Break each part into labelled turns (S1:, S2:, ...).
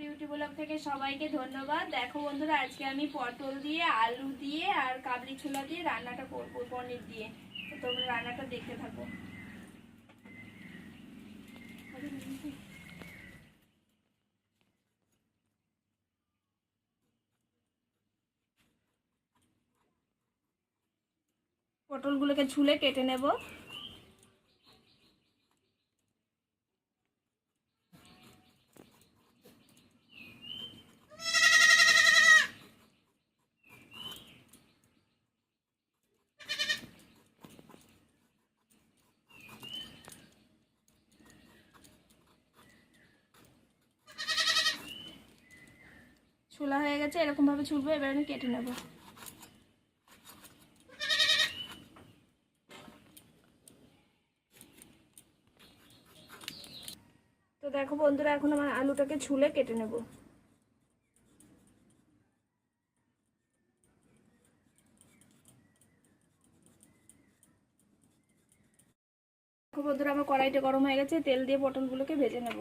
S1: Beauty blog থেকে সবাইকে ধন্যবাদ। দেখো বন্ধুরা, আজকে আমি পটল দিয়ে, আলু দিয়ে আর কাবলি ছোলা দিয়ে রান্নাটা করবো পনির দিয়ে। তো তোমরা রান্নাটা দেখতে থাকো। পটলগুলোকে ছুলে কেটে নেব। ছোলা হয়ে গেছে, এরকম ভাবে ছুলবো। এবার আমি কেটে নেব। তো দেখো বন্ধুরা, এখন আমার আলুটাকে ছুলে কেটে নেব। দেখো বন্ধুরা, আমার কড়াইটা গরম হয়ে গেছে, তেল দিয়ে পটলগুলোকে ভেজে নেব।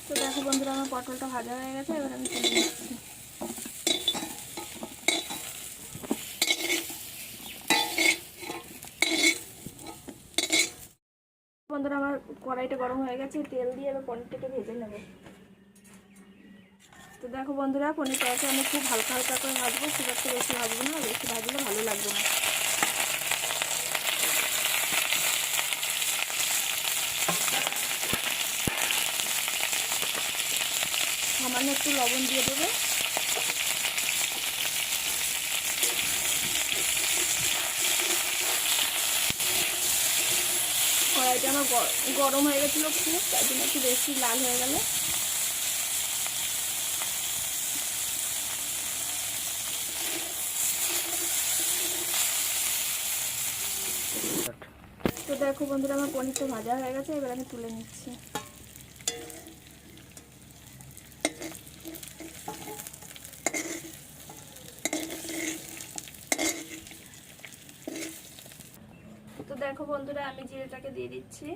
S1: তো দেখো বন্ধুরা, আমার পটলটা ভাজা হয়ে গেছে, এবার আমি তুলে নিচ্ছি। বন্ধুরা, আমার কড়াইটা গরম হয়ে গেছে, তেল দিয়ে এবার পনিরটাকে ভেজে নেব। তো দেখো বন্ধুরা, পনিরটাকে আমি খুব হালকা হালকা করে ভাজবো, খুব একটা বেশি ভাজবো না, বেশি ভাজলে ভালো লাগবে না। সামান্য একটু লবণ দিয়ে দেবো। কড়াইটা আমার গরম হয়ে গেছিলো খুব, তার জন্য একটু বেশি লাল হয়ে গেল। তো দেখো বন্ধুরা, আমার পনিরটা ভাজা হয়ে গেছে, এবার আমি তুলে নিচ্ছি। তো দেখো বন্ধুরা, আমি জিরেটাকে দিয়ে দিচ্ছি।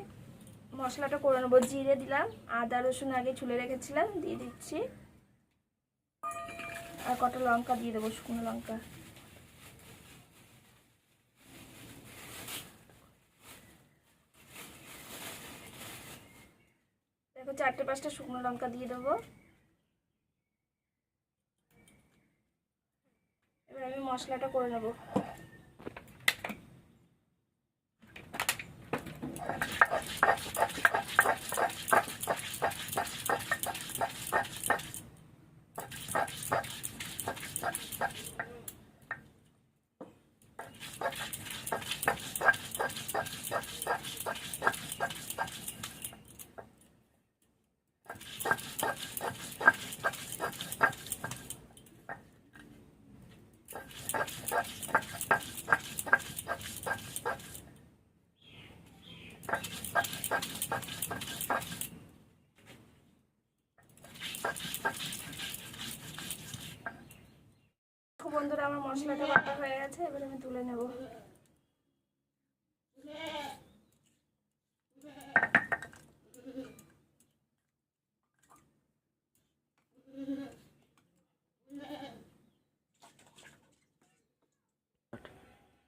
S1: মশলাটা করে নেবো। জিরে দিলাম, আদা রসুন আগে ছুলে রেখেছিলাম দিয়ে দিচ্ছি, আর কটা লঙ্কা দিয়ে দেবো, শুকনো লঙ্কা। দেখো 4-5টা শুকনো লঙ্কা দিয়ে দেবো। এবার আমি মশলাটা করে নেবো। বন্ধুরা, আমার মশলাটা বাটা হয়ে গেছে, এবার আমি তুলে নেব।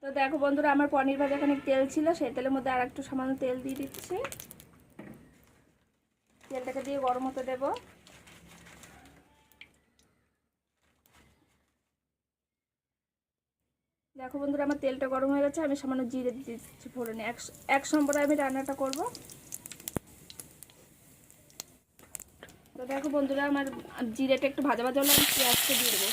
S1: তো দেখো বন্ধুরা, আমার পনির ভাজা খানিক তেল ছিল, সেই তেলের মধ্যে আর একটু সামান্য তেল দিয়ে দিচ্ছি। তেলটাকে দিয়ে গরম হতে দেব। দেখো বন্ধুরা, আমার তেলটা গরম হয়ে গেছে, আমি সামান্য জিরে দিয়ে দিচ্ছি ফোড়নে। এক সম্বরে আমি রান্নাটা করব। তো দেখো বন্ধুরা, আমার জিরেটা একটু ভাজা ভাজা হলে আমি পেঁয়াজটা দিয়ে দেবো।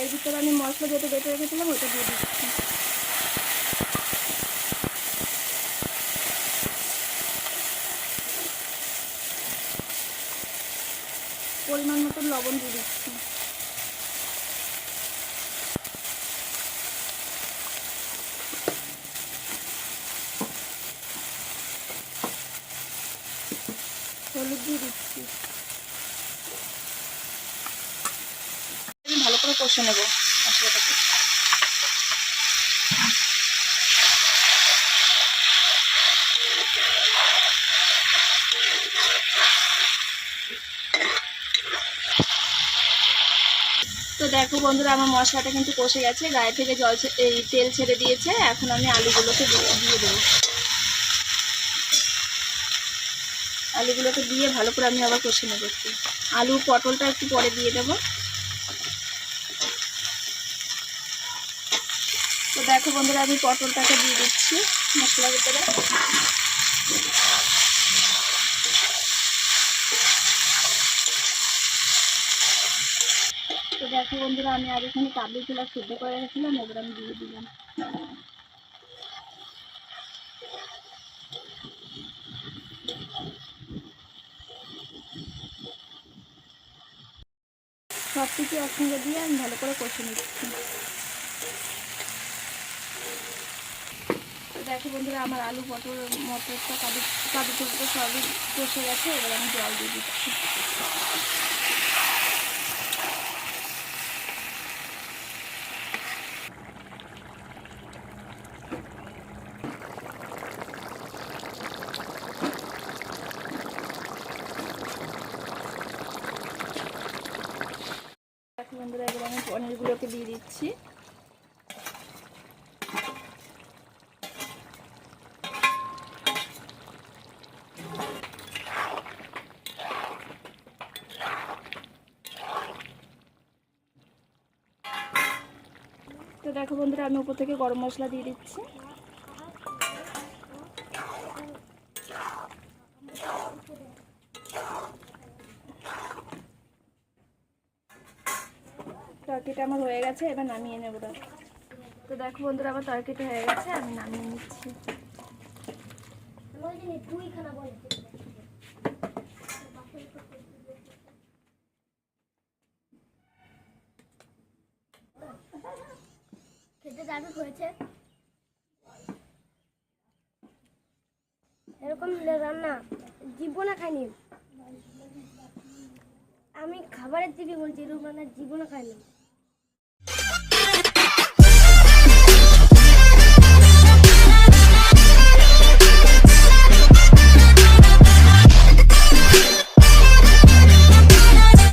S1: এর ভিতরে আমি মশলা যেটা বেটে রেখেছিলাম ওটা দিয়ে দিচ্ছি। পরিমাণ মতো লবণ দিয়ে দিচ্ছি। হলুদ দিয়ে দিচ্ছি। ভালো করে কষে নেব মশলাটাকে। তো দেখো বন্ধুরা, আমার মশলাটা কিন্তু কষে গেছে, গায়ে থেকে তেল ছেড়ে দিয়েছে। এখন আমি আলুগুলোকে দিয়ে দেবো। আলুগুলোকে দিয়ে ভালো করে আমি আবার কষে নেবো একটু। আলু পটলটা একটু পরে দিয়ে দেবো। তো দেখো বন্ধুরা, আমি পটলটাকে দিয়ে দিচ্ছি মশলার ভিতরে। তো দেখো বন্ধুরা, আমি আর এখানে কাবলি ছোলা সিদ্ধ করে রেখেছিলাম, এবার আমি দিয়ে দিলাম। সব কিছু একসঙ্গে দিয়ে আমি ভালো করে কষে নিচ্ছি। তো দেখো বন্ধুরা, আমার আলু পটল মটরটা কাবলি ছোলাটা সবই কষে গেছে, এবার আমি জল দিয়ে দিচ্ছি। দেখো বন্ধুরা, এবার আমি পনিরগুলোকে দিয়ে দিচ্ছি। তো দেখো বন্ধুরা, আমি উপর থেকে গরম মশলা দিয়ে দিচ্ছি। তরকারিটা আমার হয়ে গেছে, এবার নামিয়ে নেব। তো দেখো বন্ধুরা, আমার তরকারিটা হয়ে গেছে, আমি নামিয়ে নিচ্ছি।
S2: খেতে দারুণ হয়েছে। এরকম রান্না জীবনে খাইনি। আমি খাবারের দিকে বলছি, এরকম রান্না জীবনে খাইনি।